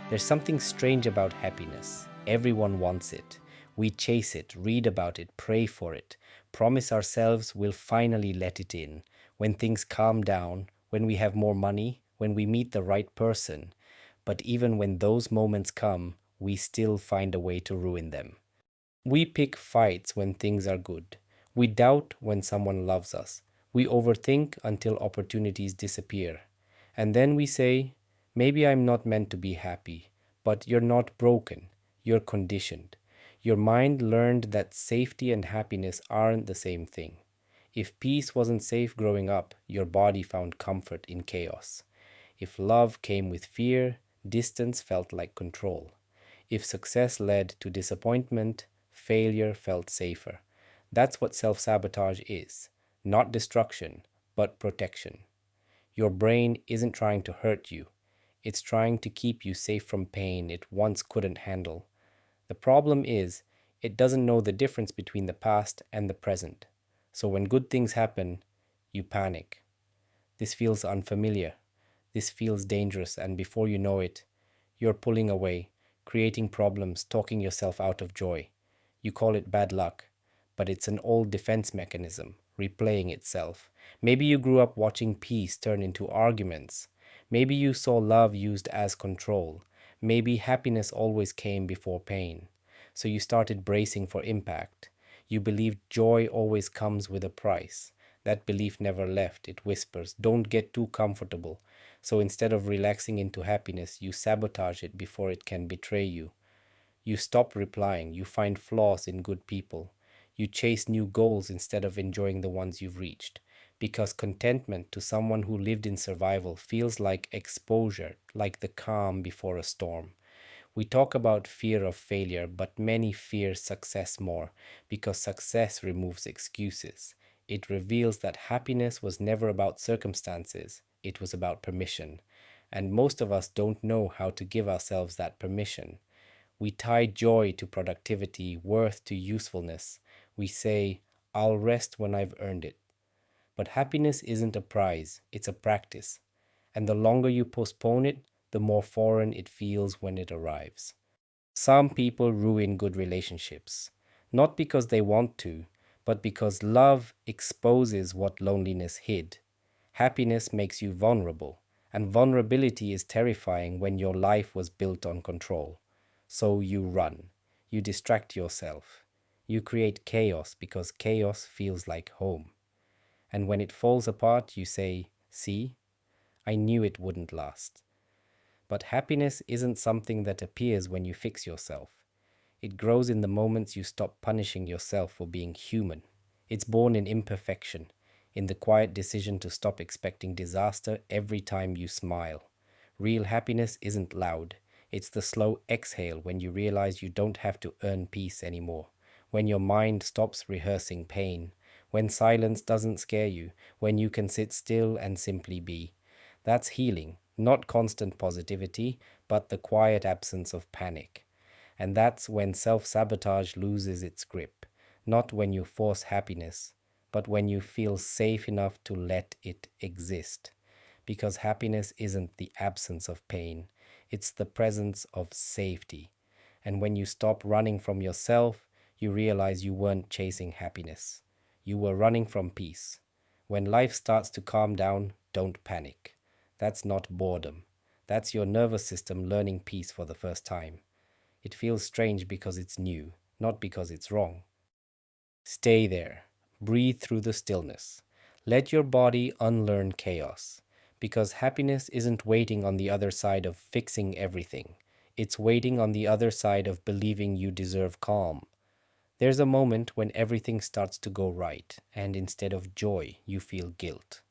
There's something strange about happiness. Everyone wants it. We chase it, read about it, pray for it, promise ourselves we'll finally let it in. When things calm down, when we have more money, when we meet the right person. But even when those moments come, we still find a way to ruin them. We pick fights when things are good. We doubt when someone loves us. We overthink until opportunities disappear. And then we say, maybe I'm not meant to be happy. But you're not broken. You're conditioned. Your mind learned that safety and happiness aren't the same thing. If peace wasn't safe growing up, your body found comfort in chaos. If love came with fear, distance felt like control. If success led to disappointment, failure felt safer. That's what self sabotage is, not destruction, but protection. Your brain isn't trying to hurt you, it's trying to keep you safe from pain it once couldn't handle. The problem is, it doesn't know the difference between the past and the present. So when good things happen, you panic. This feels unfamiliar. This feels dangerous, and before you know it, you're pulling away, creating problems, talking yourself out of joy. You call it bad luck, but it's an old defense mechanism, replaying itself. Maybe you grew up watching peace turn into arguments. Maybe you saw love used as control. Maybe happiness always came before pain. So you started bracing for impact. You believed joy always comes with a price. That belief never left. It whispers, don't get too comfortable. So instead of relaxing into happiness, you sabotage it before it can betray you. You stop replying. You find flaws in good people. You chase new goals instead of enjoying the ones you've reached. Because contentment to someone who lived in survival feels like exposure, like the calm before a storm. We talk about fear of failure, but many fear success more because success removes excuses. It reveals that happiness was never about circumstances, it was about permission. And most of us don't know how to give ourselves that permission. We tie joy to productivity, worth to usefulness. We say, I'll rest when I've earned it. But happiness isn't a prize, it's a practice. And the longer you postpone it, the more foreign it feels when it arrives. Some people ruin good relationships, not because they want to, but because love exposes what loneliness hid. Happiness makes you vulnerable, and vulnerability is terrifying when your life was built on control. So you run, you distract yourself, you create chaos because chaos feels like home. And when it falls apart, you say, see, I knew it wouldn't last. But happiness isn't something that appears when you fix yourself. It grows in the moments you stop punishing yourself for being human. It's born in imperfection, in the quiet decision to stop expecting disaster every time you smile. Real happiness isn't loud. It's the slow exhale when you realize you don't have to earn peace anymore. When your mind stops rehearsing pain. When silence doesn't scare you. When you can sit still and simply be. That's healing, not constant positivity, but the quiet absence of panic. And that's when self sabotage loses its grip. Not when you force happiness, but when you feel safe enough to let it exist. Because happiness isn't the absence of pain, it's the presence of safety. And when you stop running from yourself, you realize you weren't chasing happiness. You were running from peace. When life starts to calm down, don't panic. That's not boredom. That's your nervous system learning peace for the first time. It feels strange because it's new, not because it's wrong. Stay there. Breathe through the stillness. Let your body unlearn chaos. Because happiness isn't waiting on the other side of fixing everything. It's waiting on the other side of believing you deserve calm. There's a moment when everything starts to go right, and instead of joy, you feel guilt.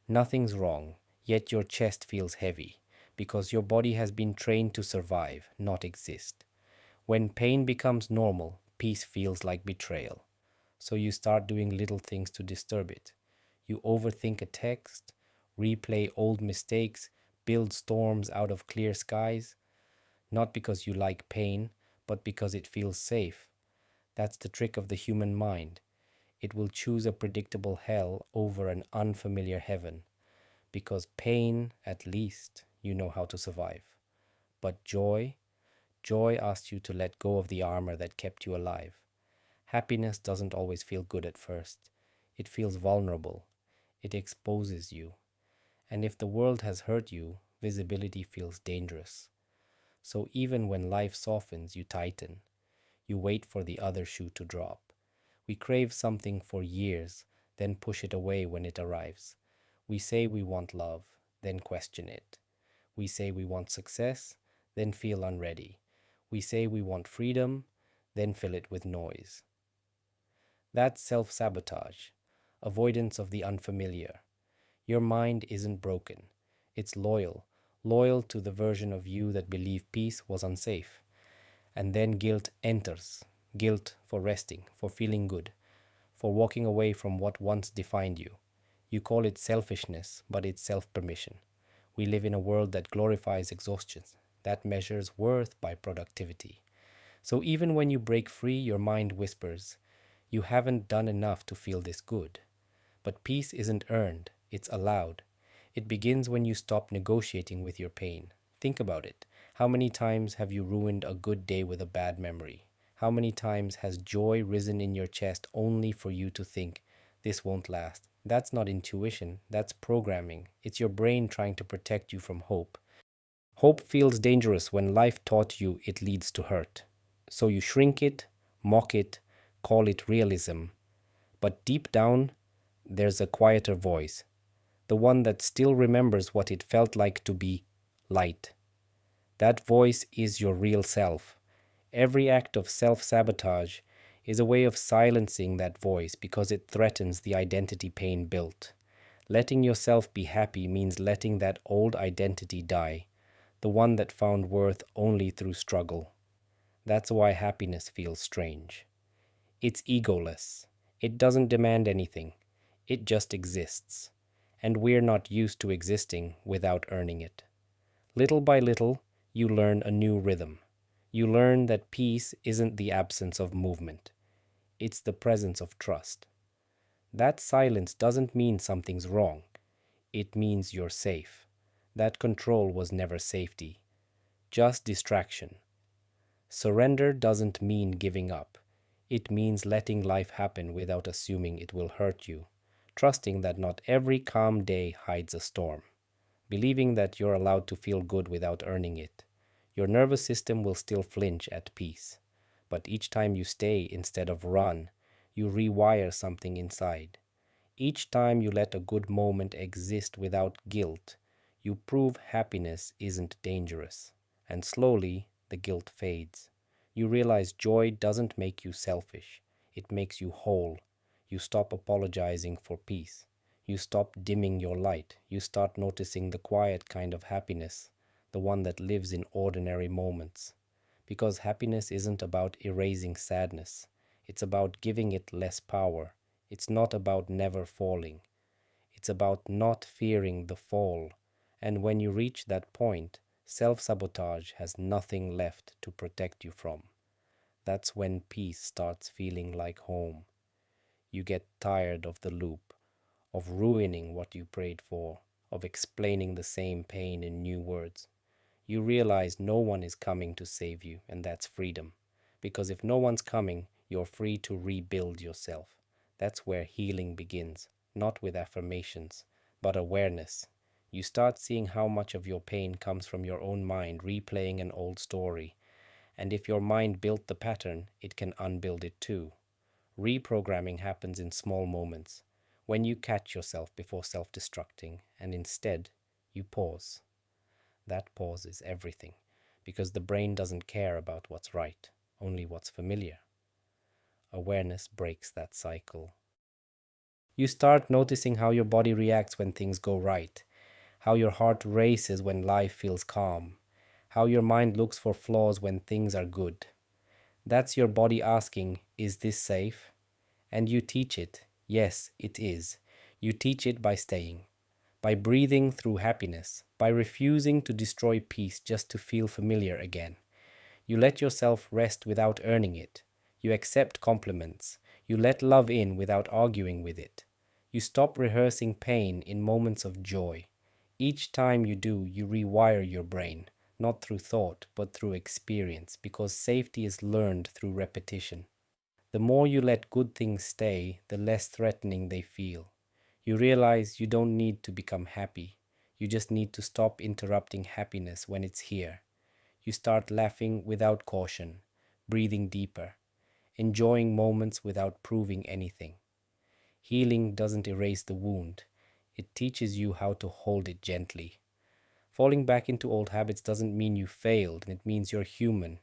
Nothing's wrong, yet your chest feels heavy, because your body has been trained to survive, not exist. When pain becomes normal, peace feels like betrayal. So you start doing little things to disturb it. You overthink a text, replay old mistakes, build storms out of clear skies, not because you like pain, but because it feels safe. That's the trick of the human mind. It will choose a predictable hell over an unfamiliar heaven, because pain, at least, you know how to survive. But joy asks you to let go of the armor that kept you alive. Happiness doesn't always feel good at first. It feels vulnerable. It exposes you. And if the world has hurt you, visibility feels dangerous. So even when life softens, you tighten. You wait for the other shoe to drop. We crave something for years, then push it away when it arrives. We say we want love, then question it. We say we want success, then feel unready. We say we want freedom, then fill it with noise. That's self-sabotage, avoidance of the unfamiliar. Your mind isn't broken. It's loyal to the version of you that believed peace was unsafe. And then guilt enters. Guilt for resting, for feeling good, for walking away from what once defined you. You call it selfishness, but it's self-permission. We live in a world that glorifies exhaustion, that measures worth by productivity. So even when you break free, your mind whispers, you haven't done enough to feel this good. But peace isn't earned, it's allowed. It begins when you stop negotiating with your pain. Think about it. How many times have you ruined a good day with a bad memory? How many times has joy risen in your chest only for you to think, this won't last? That's not intuition, that's programming. It's your brain trying to protect you from hope. Hope feels dangerous when life taught you it leads to hurt. So you shrink it, mock it, call it realism. But deep down, there's a quieter voice, the one that still remembers what it felt like to be light. That voice is your real self. Every act of self-sabotage is a way of silencing that voice because it threatens the identity pain built. Letting yourself be happy means letting that old identity die, the one that found worth only through struggle. That's why happiness feels strange. It's egoless. It doesn't demand anything. It just exists. And we're not used to existing without earning it. Little by little, you learn a new rhythm. You learn that peace isn't the absence of movement. It's the presence of trust. That silence doesn't mean something's wrong. It means you're safe. That control was never safety, just distraction. Surrender doesn't mean giving up. It means letting life happen without assuming it will hurt you, trusting that not every calm day hides a storm, believing that you're allowed to feel good without earning it. Your nervous system will still flinch at peace, but each time you stay instead of run, you rewire something inside. Each time you let a good moment exist without guilt, you prove happiness isn't dangerous. And slowly, the guilt fades. You realize joy doesn't make you selfish. It makes you whole. You stop apologizing for peace. You stop dimming your light. You start noticing the quiet kind of happiness, the one that lives in ordinary moments. Because happiness isn't about erasing sadness. It's about giving it less power. It's not about never falling. It's about not fearing the fall. And when you reach that point, self-sabotage has nothing left to protect you from. That's when peace starts feeling like home. You get tired of the loop, of ruining what you prayed for, of explaining the same pain in new words. You realize no one is coming to save you, and that's freedom. Because if no one's coming, you're free to rebuild yourself. That's where healing begins, not with affirmations, but awareness. You start seeing how much of your pain comes from your own mind replaying an old story. And if your mind built the pattern, it can unbuild it too. Reprogramming happens in small moments, when you catch yourself before self-destructing, and instead, you pause. That pause is everything, because the brain doesn't care about what's right, only what's familiar. Awareness breaks that cycle. You start noticing how your body reacts when things go right, how your heart races when life feels calm, how your mind looks for flaws when things are good. That's your body asking, is this safe? And you teach it. Yes, it is. You teach it by staying, by breathing through happiness, by refusing to destroy peace just to feel familiar again. You let yourself rest without earning it. You accept compliments. You let love in without arguing with it. You stop rehearsing pain in moments of joy. Each time you do, you rewire your brain. not through thought, but through experience, because safety is learned through repetition. The more you let good things stay, the less threatening they feel. You realize you don't need to become happy. You just need to stop interrupting happiness when it's here. You start laughing without caution, breathing deeper, enjoying moments without proving anything. Healing doesn't erase the wound, it teaches you how to hold it gently. Falling back into old habits doesn't mean you failed, it means you're human.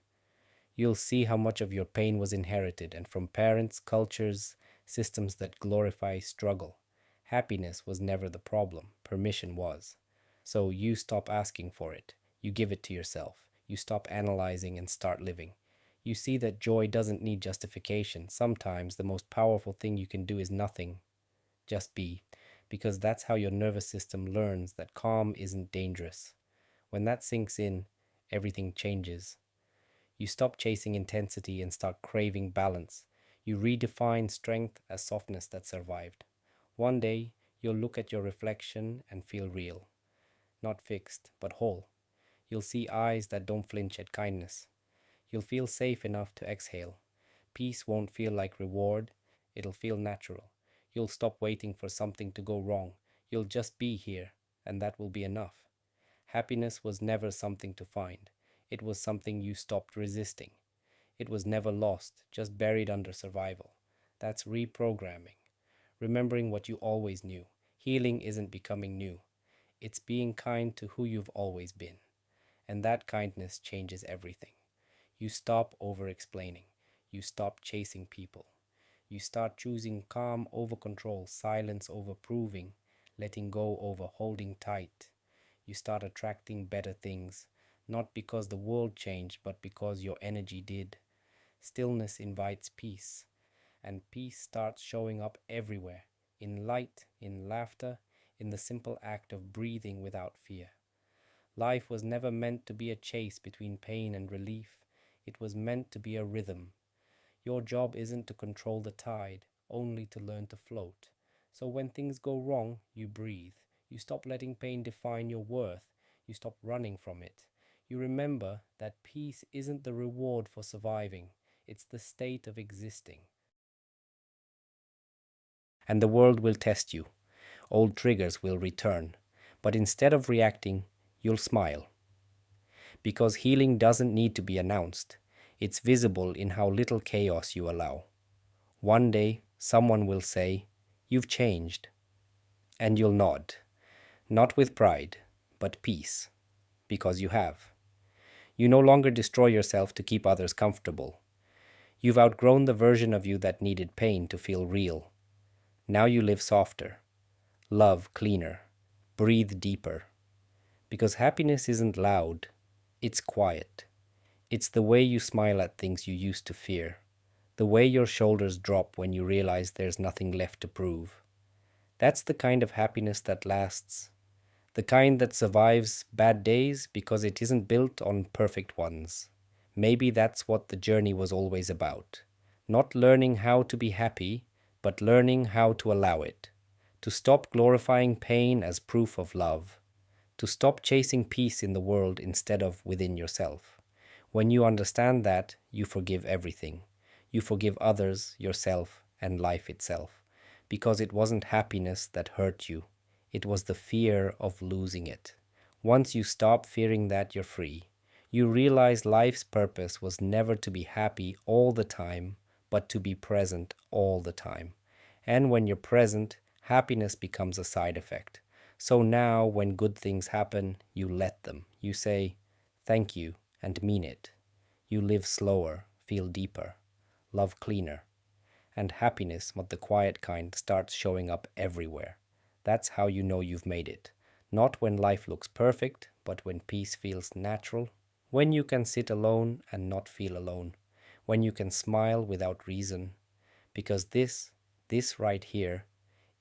You'll see how much of your pain was inherited and from parents, cultures, systems that glorify struggle. Happiness was never the problem, permission was. So you stop asking for it. You give it to yourself. You stop analyzing and start living. You see that joy doesn't need justification. Sometimes the most powerful thing you can do is nothing, just be, because that's how your nervous system learns that calm isn't dangerous. When that sinks in, everything changes. You stop chasing intensity and start craving balance. You redefine strength as softness that survived. One day, you'll look at your reflection and feel real, not fixed, but whole. You'll see eyes that don't flinch at kindness. You'll feel safe enough to exhale. Peace won't feel like reward, it'll feel natural. You'll stop waiting for something to go wrong. You'll just be here, and that will be enough. Happiness was never something to find. It was something you stopped resisting. It was never lost, just buried under survival. That's reprogramming. Remembering what you always knew. Healing isn't becoming new. It's being kind to who you've always been. And that kindness changes everything. You stop over explaining. You stop chasing people. You start choosing calm over control, silence over proving, letting go over holding tight. You start attracting better things, not because the world changed, but because your energy did. Stillness invites peace, and peace starts showing up everywhere, in light, in laughter, in the simple act of breathing without fear. Life was never meant to be a chase between pain and relief. It was meant to be a rhythm. Your job isn't to control the tide, only to learn to float. So when things go wrong, you breathe. You stop letting pain define your worth. You stop running from it. You remember that peace isn't the reward for surviving, it's the state of existing. And the world will test you. Old triggers will return. But instead of reacting, you'll smile. Because healing doesn't need to be announced. It's visible in how little chaos you allow. One day, someone will say, "You've changed." And you'll nod, not with pride, but peace, because you have. You no longer destroy yourself to keep others comfortable. You've outgrown the version of you that needed pain to feel real. Now you live softer, love cleaner, breathe deeper. Because happiness isn't loud, it's quiet. It's the way you smile at things you used to fear, the way your shoulders drop when you realize there's nothing left to prove. That's the kind of happiness that lasts, the kind that survives bad days because it isn't built on perfect ones. Maybe that's what the journey was always about. Not learning how to be happy, but learning how to allow it. To stop glorifying pain as proof of love. To stop chasing peace in the world instead of within yourself. When you understand that, you forgive everything. You forgive others, yourself, and life itself. Because it wasn't happiness that hurt you. It was the fear of losing it. Once you stop fearing that, you're free. You realize life's purpose was never to be happy all the time, but to be present all the time. And when you're present, happiness becomes a side effect. So now, when good things happen, you let them. You say, "Thank you," and mean it. You live slower, feel deeper, love cleaner. And happiness, but the quiet kind, starts showing up everywhere. That's how you know you've made it. Not when life looks perfect, but when peace feels natural. When you can sit alone and not feel alone. When you can smile without reason. Because this right here,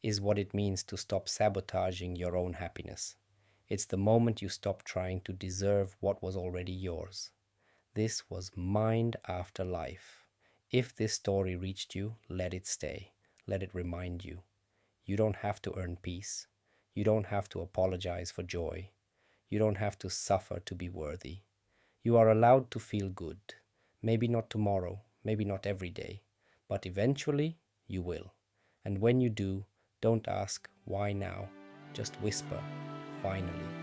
is what it means to stop sabotaging your own happiness. It's the moment you stop trying to deserve what was already yours. This was Mind After Life. If this story reached you, let it stay. Let it remind you. You don't have to earn peace. You don't have to apologize for joy. You don't have to suffer to be worthy. You are allowed to feel good. Maybe not tomorrow, maybe not every day, but eventually you will. And when you do, don't ask why now, just whisper, finally.